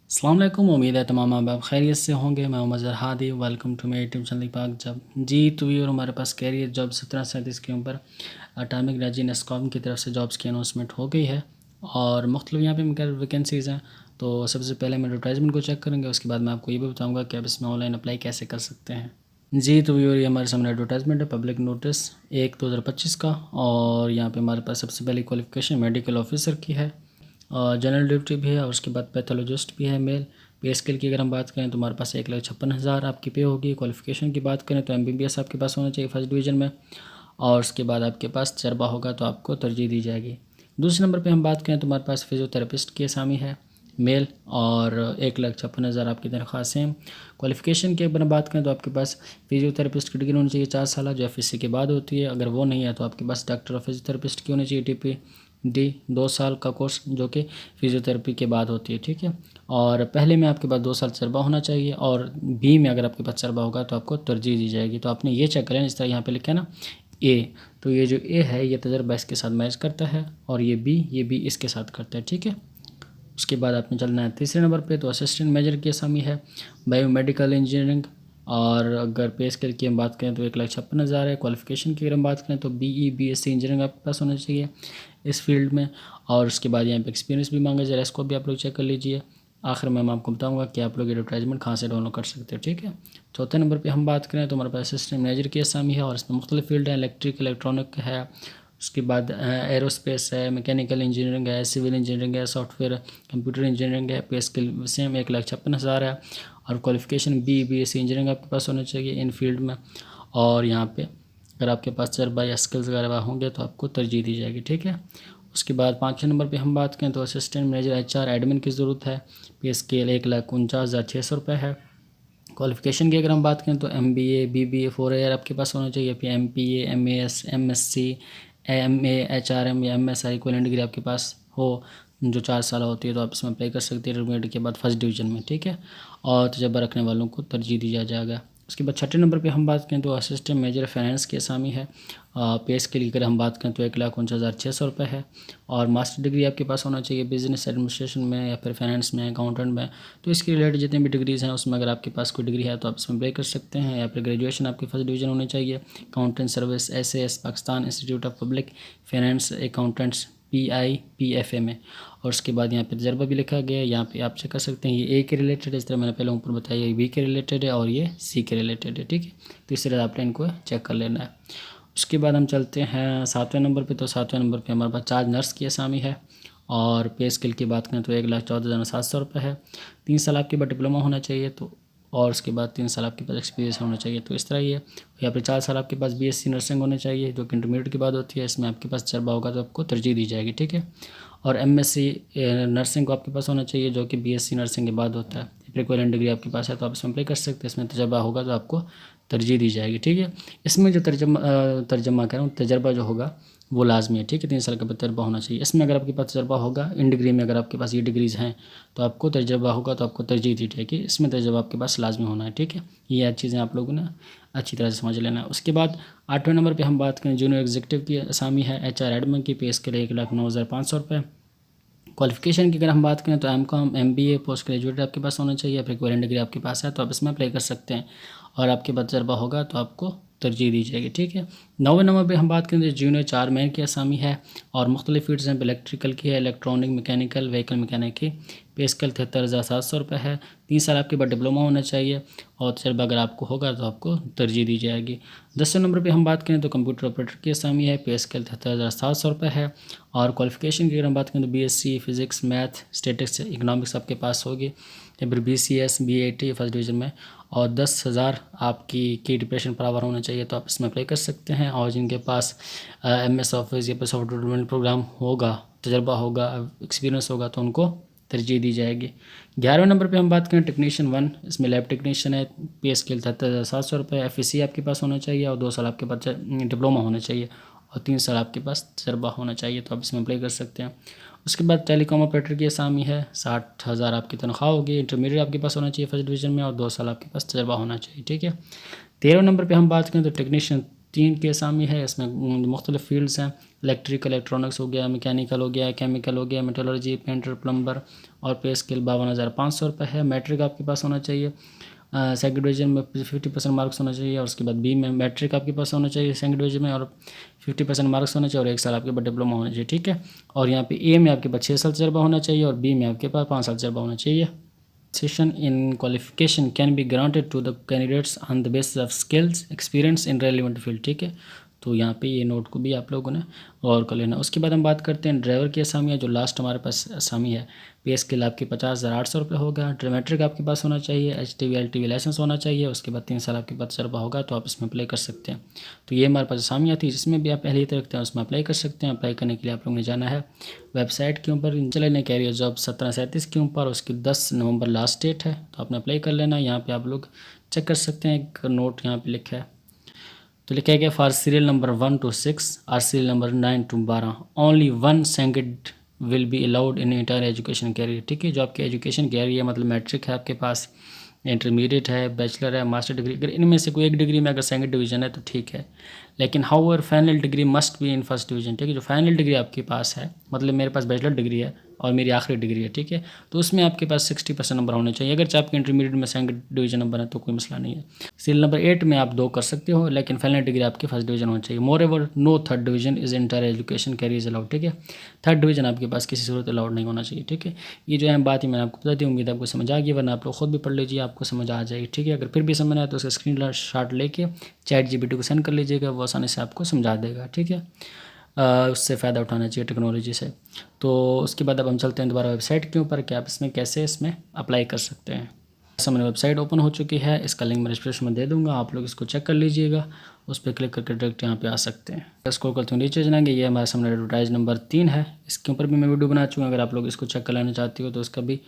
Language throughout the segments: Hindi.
अस्सलाम वालेकुम। उम्मीद है तमाम आप खैरियत से होंगे। मैं Mazhar Hadi, welcome to my YouTube channel पाक जब जी। तो ये और हमारे पास कैरियर जॉब 1737 के ऊपर अटामिक एनर्जी नेस्कॉम की तरफ से जॉब्स की अनाउंसमेंट हो गई है और मुख्तलिफ यहाँ पे मगर वैकेंसीज़ हैं। तो सबसे पहले हम एडवर्टाइजमेंट को चेक करेंगे, उसके बाद मैं आपको ये भी बताऊँगा कि आप इसमें ऑनलाइन अप्लाई कैसे कर सकते हैं। जी, तो ये हमारे सामने एडवर्टाइजमेंट है, पब्लिक नोटिस 1/2025 का। और यहाँ पे हमारे पास सबसे पहली क्वालिफिकेशन मेडिकल ऑफिसर की है, जनरल ड्यूटी भी है और उसके बाद पैथोलॉजिस्ट भी है मेल। पे स्केल की अगर हम बात करें तो हमारे पास 1,56,000 आपकी पे होगी। क्वालिफिकेशन की बात करें तो MBBS आपके पास होना चाहिए फर्स्ट डिवीज़न में, और उसके बाद आपके पास तजर्बा होगा तो आपको तरजीह दी जाएगी। दूसरे नंबर पे हम बात करें तो हमारे पास फिजियोथेरेपिस्ट की असामी है मेल, और 1,56,000 आपकी तनख्वाह सेम। क्वालिफिकेशन की अगर बात करें तो आपके पास फिजियोथेरेपिस्ट की डिग्री होनी चाहिए 4 साल, जो FSC के बाद होती है। अगर वो नहीं है तो आपके पास डॉक्टर ऑफ फिजियोथेरेपिस्ट की होनी चाहिए TPD 2 साल का कोर्स, जो कि फिजियोथेरेपी के बाद होती है, ठीक है। और पहले में आपके पास 2 साल तजर्बा होना चाहिए, और बी में अगर आपके पास तजर्बा होगा तो आपको तरजीह दी जाएगी। तो आपने ये चेक करें, इस तरह यहाँ पे लिखा है ना ए, तो ये जो ए है ये तजर्बा इसके साथ मैच करता है, और ये बी इसके साथ करता है, ठीक है। उसके बाद आपने चलना है तीसरे नंबर पे, तो असिस्टेंट मेजर की असामी है बायोमेडिकल इंजीनियरिंग। और अगर पे स्केल की हम बात करें तो 1,56,000 है। क्वालिफिकेशन की अगर हम बात करें तो BE BSc इंजीनियरिंग आपके पास होना चाहिए इस फील्ड में, और उसके बाद यहाँ पे एक्सपीरियंस भी मांगा जाए, इसको भी आप लोग चेक कर लीजिए। आखिर में मैं आपको बताऊंगा कि आप लोग एडवर्टाइजमेंट कहाँ से डाउनलोड कर सकते हो, ठीक है। चौथे नंबर पे हम बात करें तो हमारे पास असिस्टेंट मैनेजर की असामी है, और इसमें मुख्तलिफ फील्ड है, इलेक्ट्रिक इलेक्ट्रॉनिक है, उसके बाद एरोस्पेस है, मैकेनिकल इंजीनियरिंग है, सिविल इंजीनियरिंग है, सॉफ्टवेयर कंप्यूटर इंजीनियरिंग है। पे स्किल सेम 1,56,000 है, और क्वालिफिकेशन BSc इंजीनियरिंग आपके पास होना चाहिए इन फील्ड में। और यहाँ पे अगर आपके पास तजर्बा या स्किल्स वगैरह होंगे तो आपको तरजीह दी जाएगी, ठीक है। उसके बाद पाँचवें नंबर पे हम बात करें तो असिस्टेंट मैनेजर HR एडमिन की ज़रूरत है। पे स्केल 1,49,600 रुपये है। क्वालिफिकेशन की अगर हम बात करें तो MBA BBA 4 ईयर आपके पास होना चाहिए, फिर MPA MAS MSc MA HRM या MSI इक्विवेलेंट डिग्री आपके पास हो जो 4 साल होती है, तो आप इसमें अप्लाई कर सकते हैं इंटरमीडिएट के बाद फर्स्ट डिवीज़न में, ठीक है। और तजर्बा रखने वालों को तरजीह दिया जाएगा। उसके बाद छठे नंबर पे हम बात करें तो असिस्टेंट मेजर फाइनेंस की असामी है। पेस के लिए अगर हम बात करें तो 1,49,600 रुपये है, और मास्टर डिग्री आपके पास होना चाहिए बिजनेस एडमिनिस्ट्रेशन में या फिर फाइनेंस में, अकाउंटेंट में। तो इसके रिलेटेड जितनी भी डिग्रीज़ हैं उसमें अगर आपके पास कोई डिग्री है तो आप इसमें अप्लाई कर सकते हैं, या फिर ग्रेजुएशन आपकी फर्स्ट डिवीज़न होनी चाहिए। Accountant service SAS Pakistan institute of public finance accountants PIPFA में। और उसके बाद यहाँ पे तजर्बा भी लिखा गया है, यहाँ पे आप चेक कर सकते हैं। ये A के रिलेटेड है, इस तरह मैंने पहले ऊपर बताया, ये B के रिलेटेड है, और ये C के रिलेटेड है, ठीक है। तो इस तरह आपने इनको चेक कर लेना है। उसके बाद हम चलते हैं सातवें नंबर पे, तो सातवें नंबर पे हमारे पास चार्ज नर्स की असामी है, और पे स्केल की बात करें तो 1,14,700 रुपये है। 3 साल आपके पास डिप्लोमा होना चाहिए, तो और उसके बाद 3 साल आपके पास एक्सपीरियंस होना चाहिए, तो इस तरह ही है। या फिर 4 साल आपके पास BSc नर्सिंग होने चाहिए, जो कि इंटरमीडिएट के बाद होती है। इसमें आपके पास तजर्बा होगा तो आपको तरजीह दी जाएगी, ठीक है। और MSc नर्सिंग को आपके पास होना चाहिए, जो कि BSc नर्सिंग के बाद होता है। फिर इक्विवेलेंट डिग्री आपके पास है तो आप इसमें अप्लाई कर सकते हैं। इसमें तजर्बा होगा तो आपको तरजीह दी जाएगी, ठीक है। इसमें जो तर्जमा कह रहा हूँ, तजर्बा जो होगा वो लाजमी है, ठीक है। 3 साल का तजर्बा होना चाहिए। इसमें अगर आपके पास तजर्बा होगा इन डिग्री में, अगर आपके पास ये डिग्रीज़ हैं तो आपको तजर्बा होगा तो आपको तरजीह दी जाएगी। इसमें तजर्बा आपके पास लाजमी होना है, ठीक है। ये चीज़ें आप लोगों ने अच्छी तरह से समझ लेना है। उसके बाद आठवें नंबर पर हम बात करें जूनियर एग्जीक्यूटिव की असामी है HR एडमिन की। पे स्केल 1,09,500 रुपये। क्वालिफिकेशन की अगर हम बात करें तो MCOM MBA पोस्ट ग्रेजुएट आपके पास होना चाहिए, फिर इक्विवेलेंट डिग्री आपके पास है तो आप इसमें अप्लाई कर सकते हैं, और आपके पास तजर्बा होगा तो आपको तरजीह दी जाएगी, ठीक है। 9वें नंबर पे हम बात करें तो जूनियर 4 मैन की असामी है, और मुख्तलिफ फील्ड्स हैं, इलेक्ट्रिकल की है, इलेक्ट्रॉनिक मैकेनिकल व्हीकल मैकेनिक की। पे स्केल 73,700 रुपये है। 3 साल आपके पास डिप्लोमा होना चाहिए, और तजर्बा अगर आपको होगा तो आपको तरजीह दी जाएगी। 10वें नंबर पे हम बात करें तो कंप्यूटर ऑपरेटर की असामी है। पे स्केल 73,700 रुपये है, और क्वालिफिकेशन की अगर हम बात करें तो BSc physics math statistics economics आपके पास होगी, या फिर BCS BAT फर्स्ट डिवीज़न में, और 10,000 आपकी की डिप्रेशन पर आवर होना चाहिए, तो आप इसमें अप्लाई कर सकते हैं। और जिनके पास MS ऑफिस या फिर सॉफ्टवेयर डेवलपमेंट प्रोग्राम होगा, तजर्बा होगा, एक्सपीरियंस होगा, तो उनको तरजीह दी जाएगी। 11वें नंबर पे हम बात करें टेक्नीशियन 1, इसमें लैब टेक्नीशियन है। पे स्केल 73,700 रुपये। FSc आपके पास होना चाहिए, और 2 साल आपके पास डिप्लोमा होना चाहिए, और 3 साल आपके पास तजर्बा होना चाहिए, तो आप इसमें अप्लाई कर सकते हैं। उसके बाद टेलीकॉम ऑपरेटर की असामी है। 60,000 आपकी तनख्वाह होगी। इंटरमीडिएट आपके पास होना चाहिए फर्स्ट डिवीज़न में, और 2 साल आपके पास तजर्बा होना चाहिए, ठीक है। 13वें नंबर पे हम बात करें तो टेक्नीशियन 3 की असामी है। इसमें मुख्तलिफ फील्ड्स हैं, इलेक्ट्रिकल इलेक्ट्रॉनिक्स हो गया, मैकेनिकल हो गया, केमिकल हो गया, मेटलर्जी, पेंटर, प्लम्बर और पे स्केल 52,500 रुपये है। मैट्रिक आपके पास होना चाहिए, सेकंड डिवीजन में 50% मार्क्स होना चाहिए और उसके बाद बी में मैट्रिक आपके पास होना चाहिए सेकंड डिवीजन में और 50% मार्क्स होना चाहिए और 1 साल आपके पास डिप्लोमा होना चाहिए, ठीक है। और यहाँ पे ए में आपके पास 6 साल तजर्बा होना चाहिए और बी में आपके पास 5 साल तजर्बा होना चाहिए। Session in qualification can be granted to the candidates on the basis of skills experience in relevant field, ठीक है। तो यहाँ पे ये नोट को भी आप लोगों ने गौर कर लेना। उसके बाद हम बात करते हैं ड्राइवर की असामियाँ, जो लास्ट हमारे पास असामी है। पे स्केल आपके 50,800 रुपये होगा। ड्रामेट्रिक आपके पास होना चाहिए, HTV LTV लाइसेंस होना चाहिए, उसके बाद 3 साल आपके पास तजर्बा होगा तो आप इसमें अप्लाई कर सकते हैं। तो ये हमारे पास असामियाँ थी, जिसमें भी आप अहलियत रखते हैं उसमें अप्लाई कर सकते हैं। अप्लाई करने के लिए आप लोगों ने जाना है वेबसाइट के ऊपर, चले कैरियर जॉब 1737 के ऊपर, उसकी 10 नवंबर लास्ट डेट है, तो आपने अप्लाई कर लेना। यहाँ पे आप लोग चेक कर सकते हैं, एक नोट यहाँ पे लिखा है, तो लिखा गया फॉर सीरियल नंबर 1 to 6 और serial number 9 to 12 only 1 second will be allowed in inter education career, ठीक है। जो आपके एजुकेशन कैरियर है, मतलब मैट्रिक है आपके पास, इंटरमीडिएट है, बैचलर है, मास्टर डिग्री, अगर इनमें से कोई एक डिग्री में अगर सेकंड डिवीजन है तो ठीक है, लेकिन however final decree must be in first division, ठीक है। जो फाइनल डिग्री आपके पास है, मतलब मेरे पास बैचलर डिग्री है और मेरी आखिरी डिग्री है, ठीक है, तो उसमें आपके पास 60% नंबर होने चाहिए। अगर चाहे आपके इंटरमीडिएट में सेकंड डिवीजन नंबर है तो कोई मसला नहीं है। सीरियल नंबर 8 में आप 2 कर सकते हो, लेकिन फाइनल डिग्री आपकी फर्स्ट डिवीजन होनी चाहिए। Moreover no third division is inter education career allowed, ठीक है। थर्ड डिवीजन आपके पास किसी सूरत अलाउड नहीं होना चाहिए, ठीक है। ये जो अहम बात है मैंने आपको बता दी, उम्मीद आपको समझ आ गई, वरना आप लोग खुद भी पढ़ लीजिए, आपको समझ आ जाएगी, ठीक है। अगर फिर भी समझ आए तो उसका स्क्रीन शॉट लेके ChatGPT को सेंड कर लीजिएगा, वो आसानी से आपको समझा देगा, ठीक है। उससे फ़ायदा उठाना चाहिए टेक्नोलॉजी से। तो उसके बाद अब हम चलते हैं दोबारा वेबसाइट के ऊपर कि आप इसमें कैसे इसमें अप्लाई कर सकते हैं। सामने वेबसाइट ओपन हो चुकी है, इसका लिंक मैं डिस्क्रिप्शन में दे दूंगा, आप लोग इसको चेक कर लीजिएगा, उस पर क्लिक करके डायरेक्ट यहाँ पे आ सकते हैं। स्क्रॉल करते हुए नीचे जाएंगे, ये हमारे सामने एडवर्टाइज नंबर 3 है, इसके ऊपर भी मैं वीडियो बना चुका हूँ। अगर आप लोग इसको चेक कर लेना चाहती हो तो इसका भी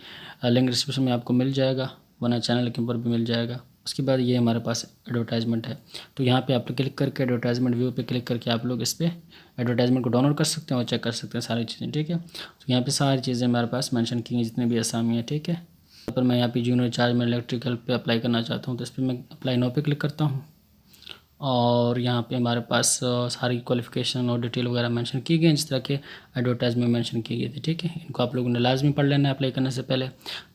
लिंक डिस्क्रिप्शन में आपको मिल जाएगा, वरना चैनल के ऊपर भी मिल जाएगा। उसके बाद ये हमारे पास एडवर्टाइजमेंट है, तो यहाँ पे आप क्लिक करके एडवर्टाइजमेंट व्यू पे क्लिक करके आप लोग इस पर एडवर्टाइजमेंट को डाउनलोड कर सकते हैं और चेक कर सकते हैं सारी चीज़ें, ठीक है। तो यहाँ पे सारी चीज़ें हमारे पास मेंशन की हैं, जितने भी असामी हैं, ठीक है। पर मैं यहाँ पे जूनियर चार्ज में इलेक्ट्रिकल पे अप्लाई करना चाहता हूँ, तो इस पर मैं अप्लाई नाउ पे क्लिक करता हूँ और यहाँ पे हमारे पास सारी क्वालिफ़िकेशन और डिटेल वगैरह मेंशन की गई हैं, जिस तरह के एडवर्टाइज में मेंशन की गई थी, ठीक है। इनको आप लोगों ने लाजमी पढ़ लेना है अप्लाई करने से पहले।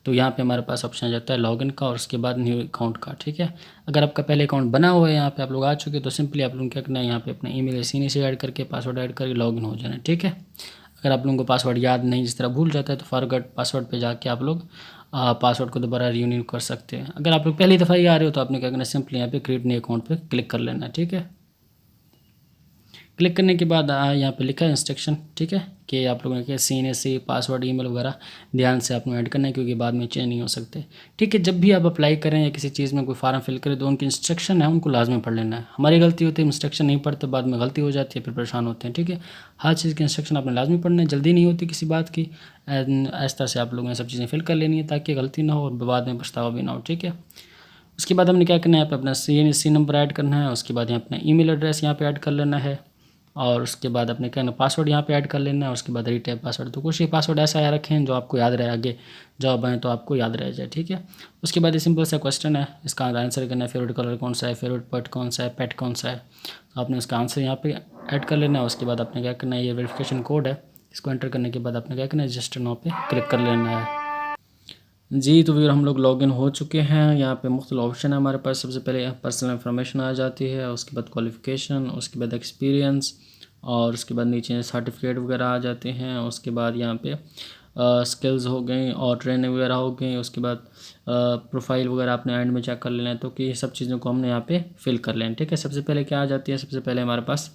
तो यहाँ पे हमारे पास ऑप्शन आ जाता है लॉगिन का और उसके बाद न्यू अकाउंट का, ठीक है। अगर आपका पहले अकाउंट बना हुआ है, यहाँ पे आप लोग आ चुके, तो सिंपली आप लोग क्या करना है, यहाँ पे अपना ईमेल सीनी से ऐड करके पासवर्ड ऐड करके लॉगिन हो जाना है, ठीक है। अगर आप लोगों को पासवर्ड याद नहीं, जिस तरह भूल जाता है, तो फॉरगेट पासवर्ड पे जाके आप लोग पासवर्ड को दोबारा रीयूनियन कर सकते हैं। अगर आप लोग पहली दफ़ा ही आ रहे हो तो आपने क्या करना है, सिंपली यहाँ पे क्रिएट न्यू अकाउंट पे क्लिक कर लेना है, ठीक है। क्लिक करने के बाद यहाँ पे लिखा है इंस्ट्रक्शन, ठीक है, कि आप लोगों ने CNSC पासवर्ड ईमेल वगैरह ध्यान से आपको ऐड करना है, क्योंकि बाद में चेंज नहीं हो सकते, ठीक है। जब भी आप अप्लाई करें या किसी चीज़ में कोई फार्म फिल करें तो उनकी इंस्ट्रक्शन है उनको लाजमी पढ़ लेना है। हमारी गलती होती है, इंस्ट्रक्शन नहीं पढ़ते, बाद में गलती हो जाती है, फिर परेशान होते हैं, ठीक है। हर चीज़ की इंस्ट्रक्शन आपने लाजमी पढ़ना है, जल्दी नहीं होती किसी बात की, इस तरह से आप लोगों ने सब चीज़ें फिल कर लेनी है ताकि गलती ना हो और बाद में पछतावा भी ना हो, ठीक है। उसके बाद हमने क्या करना है, अपना CNSC नंबर ऐड करना है, उसके बाद यहाँ अपना ईमेल एड्रेस यहाँ पे ऐड कर लेना है और उसके बाद अपने क्या पासवर्ड यहाँ पे ऐड कर लेना है। उसके बाद रीटाइप पासवर्ड, तो कुछ ही पासवर्ड ऐसा है रखें जो आपको याद रहे, आगे जॉब आए तो आपको याद रह जाए, ठीक है। उसके बाद ये सिंपल सा क्वेश्चन है, इसका आंसर करना है, फेवरेट कलर कौन सा है, फेवरेट पर्ट कौन सा है, पेट कौन सा है, तो आपने उसका आंसर यहाँ पे ऐड कर लेना है। उसके बाद आपने क्या करना है, ये वेरिफिकेशन कोड है, इसको एंटर करने के बाद आपने क्या करना है, रजिस्टर नाउ पे क्लिक कर लेना है। जी, तो फिर हम लोग लॉगिन हो चुके हैं। यहाँ पे मुख्तलिफ ऑप्शन है हमारे पास। सबसे पहले पर्सनल इन्फॉर्मेशन आ जाती है, उसके बाद क्वालिफ़िकेशन, उसके बाद एक्सपीरियंस और उसके बाद नीचे सर्टिफिकेट वगैरह आ जाते हैं। उसके बाद यहाँ पे स्किल्स हो गई और ट्रेनिंग वगैरह हो गई। उसके बाद प्रोफाइल वगैरह आपने एंड में चेक कर लेना है, तो कि ये सब चीज़ों को हमने यहाँ पे फिल कर लेना, ठीक है। सबसे पहले क्या आ जाती है, सबसे पहले हमारे पास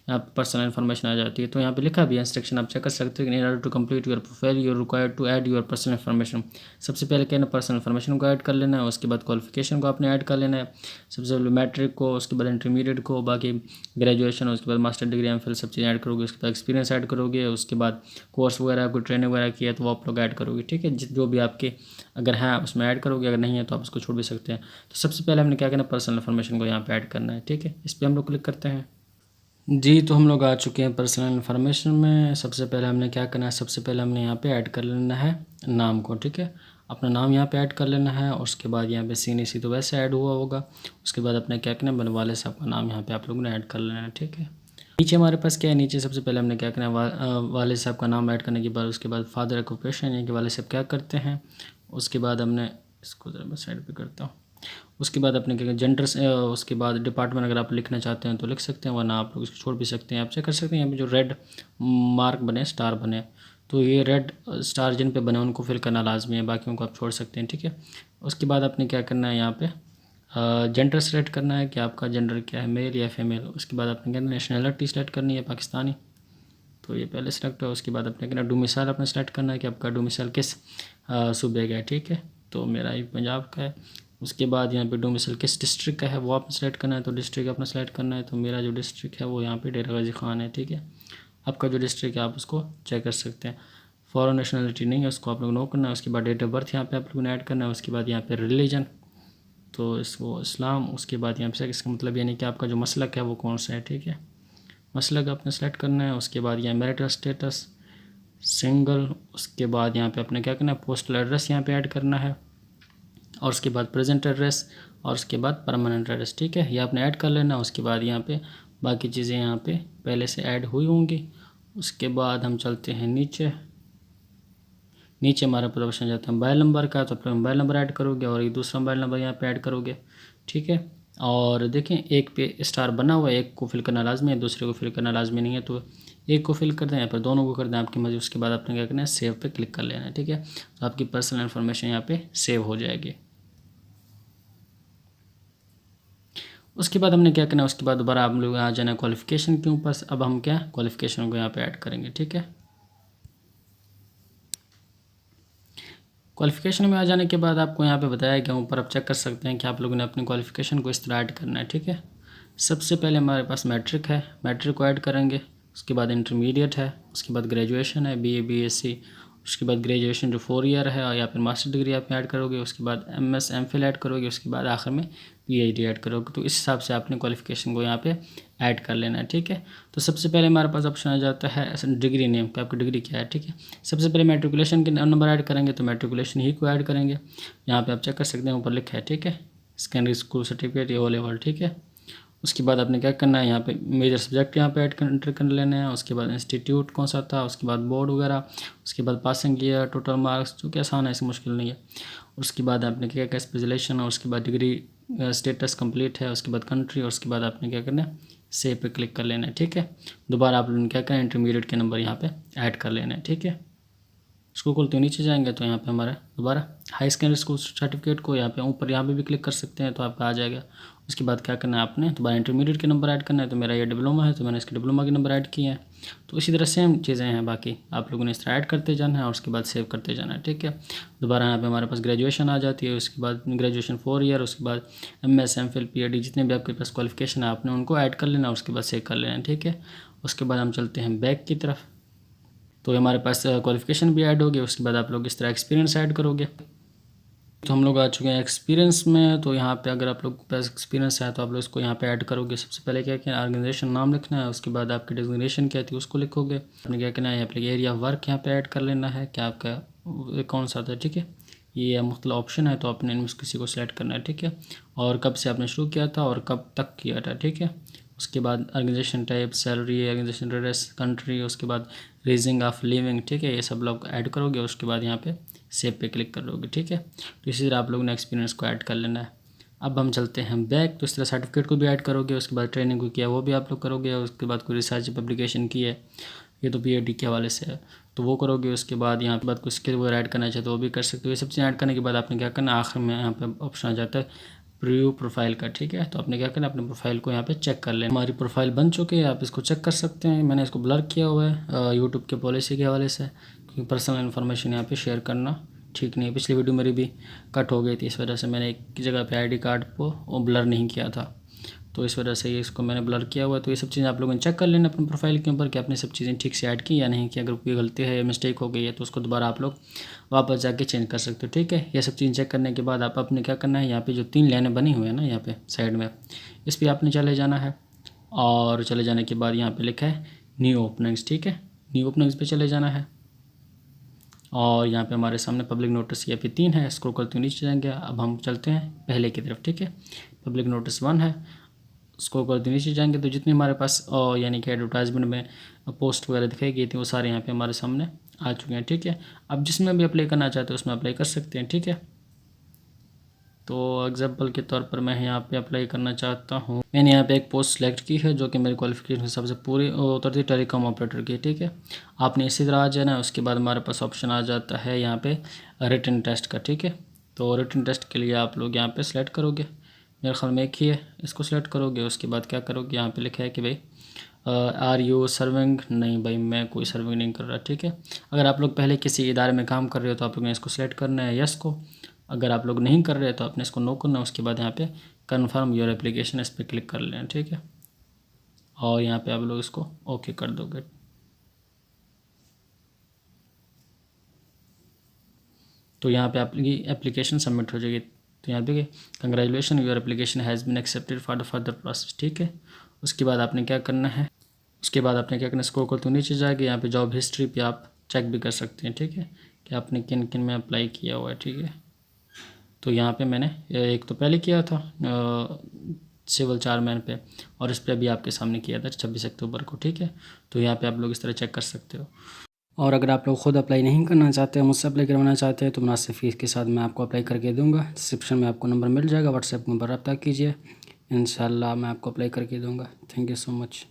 यहाँ पर पर्सनल इन्फॉर्मेशन आ जाती है, तो यहाँ पे लिखा भी है इंस्ट्रक्शन, आप चेक कर सकते हो कि in order to complete your profile you required to add your personal information. सबसे पहले कहना पर्सनल इन्फॉर्मेशन को ऐड कर लेना है, उसके बाद क्वालिफिकेशन को आपने ऐड कर लेना है, सबसे पहले मैट्रिक को, उसके बाद इंटरमीडिएट को, बाकी ग्रेजुएशन, उसके बाद मास्टर डिग्री एम फिल सब चीज़ ऐड करोगे, उसके बाद एक्सपीरियंस ऐड करोगे, उसके बाद कोर्स वगैरह कोई ट्रेनिंग वगैरह किया तो वो आप लोग ऐड करोगे, ठीक है। जो भी आपके अगर है उसमें ऐड करोगे, अगर नहीं है तो आप उसको छोड़ भी सकते हैं। तो सबसे पहले हमने क्या करना है, पर्सनल इन्फॉर्मेशन को यहाँ पे ऐड करना है, ठीक है। इस पर हम लोग क्लिक करते हैं। जी, तो हम लोग आ चुके हैं पर्सनल इन्फॉर्मेशन में। सबसे पहले हमने क्या करना है, सबसे पहले हमने यहाँ पे ऐड कर लेना है नाम को, ठीक है। अपना नाम यहाँ पे ऐड कर लेना है। उसके बाद यहाँ पे CNSC तो वैसे ऐड हुआ होगा। उसके बाद अपने क्या करना है, बनवाले से अपना नाम यहाँ पे आप लोगों ने ऐड कर लेना है, ठीक है। नीचे हमारे पास क्या है, नीचे सबसे पहले हमने क्या करना है, वालिद साहब का नाम ऐड करने के बाद उसके बाद फादर ऑक्यूपेशन यानी कि वालिद साहब क्या करते हैं। उसके बाद हमने इसको ज़रा मैं साइड पे करता हूँ। उसके बाद अपने क्या जेंडर से उसके बाद डिपार्टमेंट अगर आप लिखना चाहते हैं तो लिख सकते हैं, वरना आप लोग इसको छोड़ भी सकते हैं। आप चेक कर सकते हैं यहाँ पे जो रेड मार्क बने, स्टार बने, तो ये रेड स्टार जिन पे बने उनको फिल करना लाजमी है, बाकियों को आप छोड़ सकते हैं, ठीक है। उसके बाद आपने क्या करना है, यहाँ पे जेंडर सेलेक्ट करना है कि आपका जेंडर क्या है, मेल या फीमेल। उसके बाद आपने कहना नेशनलिटी सेलेक्ट करनी है पाकिस्तानी, तो ये पहले सेलेक्ट है। उसके बाद अपने कहना डोमिसाइल अपने सेलेक्ट करना है कि आपका डोमिसाइल किस सूबे का है, ठीक है, तो मेरा ये पंजाब का है। उसके बाद यहाँ पे डोमिसाइल किस डिस्ट्रिक्ट का है वो आपने सेलेक्ट करना है, तो डिस्ट्रिक्ट अपना सेलेक्ट करना है, तो मेरा जो डिस्ट्रिक्ट है वो यहाँ पे डेरा गाजी खान है, ठीक है। आपका जो डिस्ट्रिक्ट है आप उसको चेक कर सकते हैं। फॉरेन नेशनलिटी नहीं है, उसको आप लोग नो करना है। उसके बाद डेट ऑफ बर्थ यहाँ पे आप लोगों ने ऐड करना है। उसके बाद यहाँ पे रिलीजन, तो इसको इस्लाम। उसके बाद यहाँ पे इसका मतलब यानी कि आपका जो मसलक है वो कौन सा है, ठीक है, मसलक आपने सेलेक्ट करना है। उसके बाद यहाँ मैरिटल स्टेटस सिंगल। उसके बाद यहाँ पे आपने क्या करना है, पोस्टल एड्रेस यहाँ पे ऐड करना है, और उसके बाद प्रेजेंट एड्रेस, और उसके बाद परमानेंट एड्रेस, ठीक है, ये आपने ऐड कर लेना। उसके बाद यहाँ पे बाकी चीज़ें यहाँ पे पहले से ऐड हुई होंगी। उसके बाद हम चलते हैं नीचे। नीचे हमारा पूरा ऑप्शन जाता है मोबाइल नंबर का, तो आप मोबाइल नंबर ऐड करोगे और एक दूसरा मोबाइल नंबर यहाँ पे ऐड करोगे, ठीक है। और देखें एक पे स्टार बना हुआ है, एक को फिल करना लाजमी है, दूसरे को फिल करना लाजमी नहीं है, तो एक को फिल कर दें या फिर दोनों को कर दें, आपकी मर्जी। उसके बाद आपने क्या करना है, सेव पे क्लिक कर लेना है, ठीक है, तो आपकी पर्सनल इन्फॉर्मेशन यहाँ पे सेव हो जाएगी। उसके बाद हमने क्या करना है, उसके बाद दोबारा आप लोग आ जाना है क्वालिफिकेशन के ऊपर। अब हम क्या क्वालिफिकेशन को यहाँ पे ऐड करेंगे, ठीक है। क्वालिफिकेशन में आ जाने के बाद आपको यहाँ पे बताया गया, ऊपर आप चेक कर सकते हैं कि आप लोगों ने अपनी क्वालिफिकेशन को इस तरह ऐड करना है, ठीक है। सबसे पहले हमारे पास मैट्रिक है, मैट्रिक को ऐड करेंगे। उसके बाद इंटरमीडिएट है, उसके बाद ग्रेजुएशन है, बीए बीएससी। उसके बाद ग्रेजुएशन जो 4 ईयर है या फिर मास्टर डिग्री आप ऐड करोगे। उसके बाद एमएस एमफिल ऐड करोगे। उसके बाद आखिर में पीएचडी ऐड करोगे। तो इस हिसाब से आपने क्वालिफिकेशन को यहाँ पे ऐड कर लेना है, ठीक है। तो सबसे पहले हमारे पास ऑप्शन आ जाता है डिग्री नेम कि आपकी डिग्री क्या है, ठीक है। सबसे पहले मैट्रिकुलेशन के नंबर ऐड करेंगे, तो मैट्रिकुलेशन ही को ऐड करेंगे। यहाँ पे आप चेक कर सकते हैं ऊपर लिखा है, ठीक है, सेकेंडरी स्कूल सर्टिफिकेट या ओ लेवल, ठीक है। उसके बाद आपने क्या करना है, यहाँ पे मेजर सब्जेक्ट यहाँ पे एंटर कर लेना है। उसके बाद इंस्टीट्यूट कौन सा था, उसके बाद बोर्ड वगैरह, उसके बाद पासिंग ईयर, टोटल मार्क्स, जो कि आसान है, ऐसी मुश्किल नहीं है। उसके बाद आपने क्या क्या स्पेशलाइजेशन है, उसके बाद डिग्री स्टेटस कंप्लीट है, उसके बाद कंट्री, और उसके बाद आपने क्या करना है, सेव पे क्लिक कर लेना है, ठीक है। दोबारा आप लोगों ने क्या करना है, इंटरमीडिएट के नंबर यहाँ पे ऐड कर लेना है, ठीक है। इसको खोलते हुए नीचे जाएंगे तो यहाँ पे हमारा दोबारा हाई सेकेंडरी स्कूल सर्टिफिकेट को यहाँ पे ऊपर यहाँ पे भी क्लिक कर सकते हैं, तो आपका आ जाएगा। उसके बाद क्या करना है, आपने दोबारा इंटरमीडिएट के नंबर ऐड करना है। तो मेरा ये डिप्लोमा है, तो मैंने इसके डिप्लोमा के नंबर ऐड किए हैं। तो इसी तरह सेम चीज़ें हैं, बाकी आप लोगों ने इस तरह ऐड करते जाना है और उसके बाद सेव करते जाना है, ठीक है। दोबारा यहाँ पे हमारे पास ग्रेजुएशन आ जाती है। उसके बाद ग्रेजुएशन 4 ईयर, उसके बाद एमएस एमफिल पीएचडी जितने भी आपके पास क्वालिफिकेशन है आपने उनको ऐड कर लेना, उसके बाद सेव कर लेना है, ठीक है। उसके बाद हम चलते हैं बैक की तरफ। तो हमारे पास क्वालिफिकेशन भी ऐड होगी। उसके बाद आप लोग इस तरह एक्सपीरियंस ऐड करोगे। तो हम लोग आ चुके हैं एक्सपीरियंस में। तो यहाँ पे अगर आप लोग के पास एक्सपीरियंस है तो आप लोग इसको यहाँ पे ऐड करोगे। सबसे पहले क्या क्या ऑर्गेनाइजेशन नाम लिखना है। उसके बाद आपकी डेजिग्नेशन क्या थी उसको लिखोगे। आपने क्या करना है, यहाँ पे एरिया ऑफ वर्क यहाँ पे ऐड कर लेना है कि आपका कौन सा था, ठीक है। ये मुख्तलिफ ऑप्शन है, तो आपने इनमें से किसी को सिलेक्ट करना है, ठीक है। और कब से आपने शुरू किया था और कब तक किया था, ठीक है। उसके बाद organisation type, salary, organisation address, country, उसके बाद रीजन ऑफ लिविंग, ठीक है, ये सब लोग ऐड करोगे। उसके बाद यहाँ पे सेव पे क्लिक करोगे, ठीक है। तो इसी तरह आप लोगों ने एक्सपीरियंस को ऐड कर लेना है। अब हम चलते हैं बैक। तो इस तरह सर्टिफिकेट को भी ऐड करोगे। उसके बाद ट्रेनिंग को किया वो भी आप लोग करोगे। उसके बाद कोई रिसर्च पब्लिकेशन की है, ये तो पीएचडी के हवाले से है, तो वो करोगे। उसके बाद यहाँ पे बाद कोई स्किल वगैरह ऐड करना चाहे तो वो भी कर सकते हो। ये सब चीज़ें ऐड करने के बाद आपने क्या करना, आखिर में यहाँ पे ऑप्शन आ जाता है प्रीव्यू प्रोफाइल का, ठीक है। तो आपने क्या करना, अपने प्रोफाइल को यहाँ पे चेक कर लेना। हमारी प्रोफाइल बन चुकी है, आप इसको चेक कर सकते हैं। मैंने इसको ब्लर किया हुआ है यूट्यूब के पॉलिसी के हवाले से, क्योंकि पर्सनल इन्फॉर्मेशन यहाँ पे शेयर करना ठीक नहीं है। पिछली वीडियो मेरी भी कट हो गई थी, इस वजह से मैंने एक जगह पे आईडी कार्ड को वो ब्लर नहीं किया था, तो इस वजह से ये इसको मैंने ब्लर किया हुआ है। तो ये सब चीज़ें आप लोगों ने चेक कर लेना अपने प्रोफाइल के ऊपर कि आपने सब चीज़ें ठीक से ऐड की या नहीं की। अगर कोई गलती है या मिस्टेक हो गई है तो उसको दोबारा आप लोग वापस जाके चेंज कर सकते हो, ठीक है। ये सब चीज़ें चेक करने के बाद आप अपने क्या करना है, यहाँ पे जो 3 लाइनें बनी हुई है ना यहाँ पे साइड में, इस पर आपने चले जाना है। और चले जाने के बाद यहाँ पे लिखा है न्यू ओपनिंग्स, ठीक है, न्यू ओपनिंग्स पे चले जाना है। और यहाँ पे हमारे सामने पब्लिक नोटिस ये पे 3 है, स्क्रॉल करते हुए नीचे जाएंगे। अब हम चलते हैं पहले की तरफ, ठीक है। पब्लिक नोटिस 1 है, स्क्रॉल करते नीचे जाएंगे तो जितनी हमारे पास यानी कि एडवर्टाइजमेंट में पोस्ट वगैरह दिखाई गई थी वो सारे यहाँ पे हमारे सामने आ चुके हैं। ठीक है, अब जिसमें भी अप्लाई करना चाहते हैं उसमें अप्लाई कर सकते हैं। ठीक है, तो एग्जाम्पल के तौर पर मैं यहाँ पे अप्लाई करना चाहता हूँ। मैंने यहाँ पे एक पोस्ट सेलेक्ट की है जो कि मेरी क्वालिफिकेशन के हिसाब से पूरी उतरती टेलीकॉम ऑपरेटर की। ठीक है, आपने इसी तरह आ जाना है। उसके बाद हमारे पास ऑप्शन आ जाता है यहाँ पे रिटन टेस्ट का। ठीक है, तो रिटन टेस्ट के लिए आप लोग यहाँ पे सेलेक्ट करोगे, मेरे ख्याल में एक ही है, इसको सिलेक्ट करोगे। उसके बाद क्या करोगे, यहाँ पे लिखा है कि भाई आर यू सर्विंग, नहीं भाई मैं कोई सर्विंग नहीं कर रहा। ठीक है, अगर आप लोग पहले किसी इदारे में काम कर रहे हो तो आप लोगों ने इसको सिलेक्ट करना है यस को। अगर आप लोग नहीं कर रहे तो आपने इसको नो करना है। उसके बाद यहाँ पे कन्फर्म योर एप्लीकेशन, इस पर क्लिक कर लेना। ठीक है, और यहाँ पे आप लोग इसको ओके कर दोगे। तो यहाँ पे आपकी एप्लीकेशन सबमिट हो जाएगी। तो यहाँ देखिए congratulation your application has been accepted for the further process. ठीक है, उसके बाद आपने क्या करना है, उसके बाद आपने क्या करना है, स्क्रॉल करते नीचे जाएगा, यहाँ पे जॉब हिस्ट्री पे आप चेक भी कर सकते हैं। ठीक है, कि आपने किन किन में अप्लाई किया हुआ है। ठीक है, तो यहाँ पे मैंने एक तो पहले किया था सिविल 4 मैन पे, और इस पर अभी आपके सामने किया था 26 अक्टूबर को। ठीक है, तो यहाँ पे आप लोग इस तरह चेक कर सकते हो। और अगर आप लोग खुद अप्लाई नहीं करना चाहते हैं, मुझसे अप्लाई करवाना चाहते हैं, तो मुनासिब फ़ीस के साथ मैं आपको अप्लाई करके दूंगा। डिस्क्रिप्शन में आपको नंबर मिल जाएगा, व्हाट्सएप नंबर रब्ता कीजिए, इंशाल्लाह मैं आपको अप्लाई करके दूंगा। Thank you so much.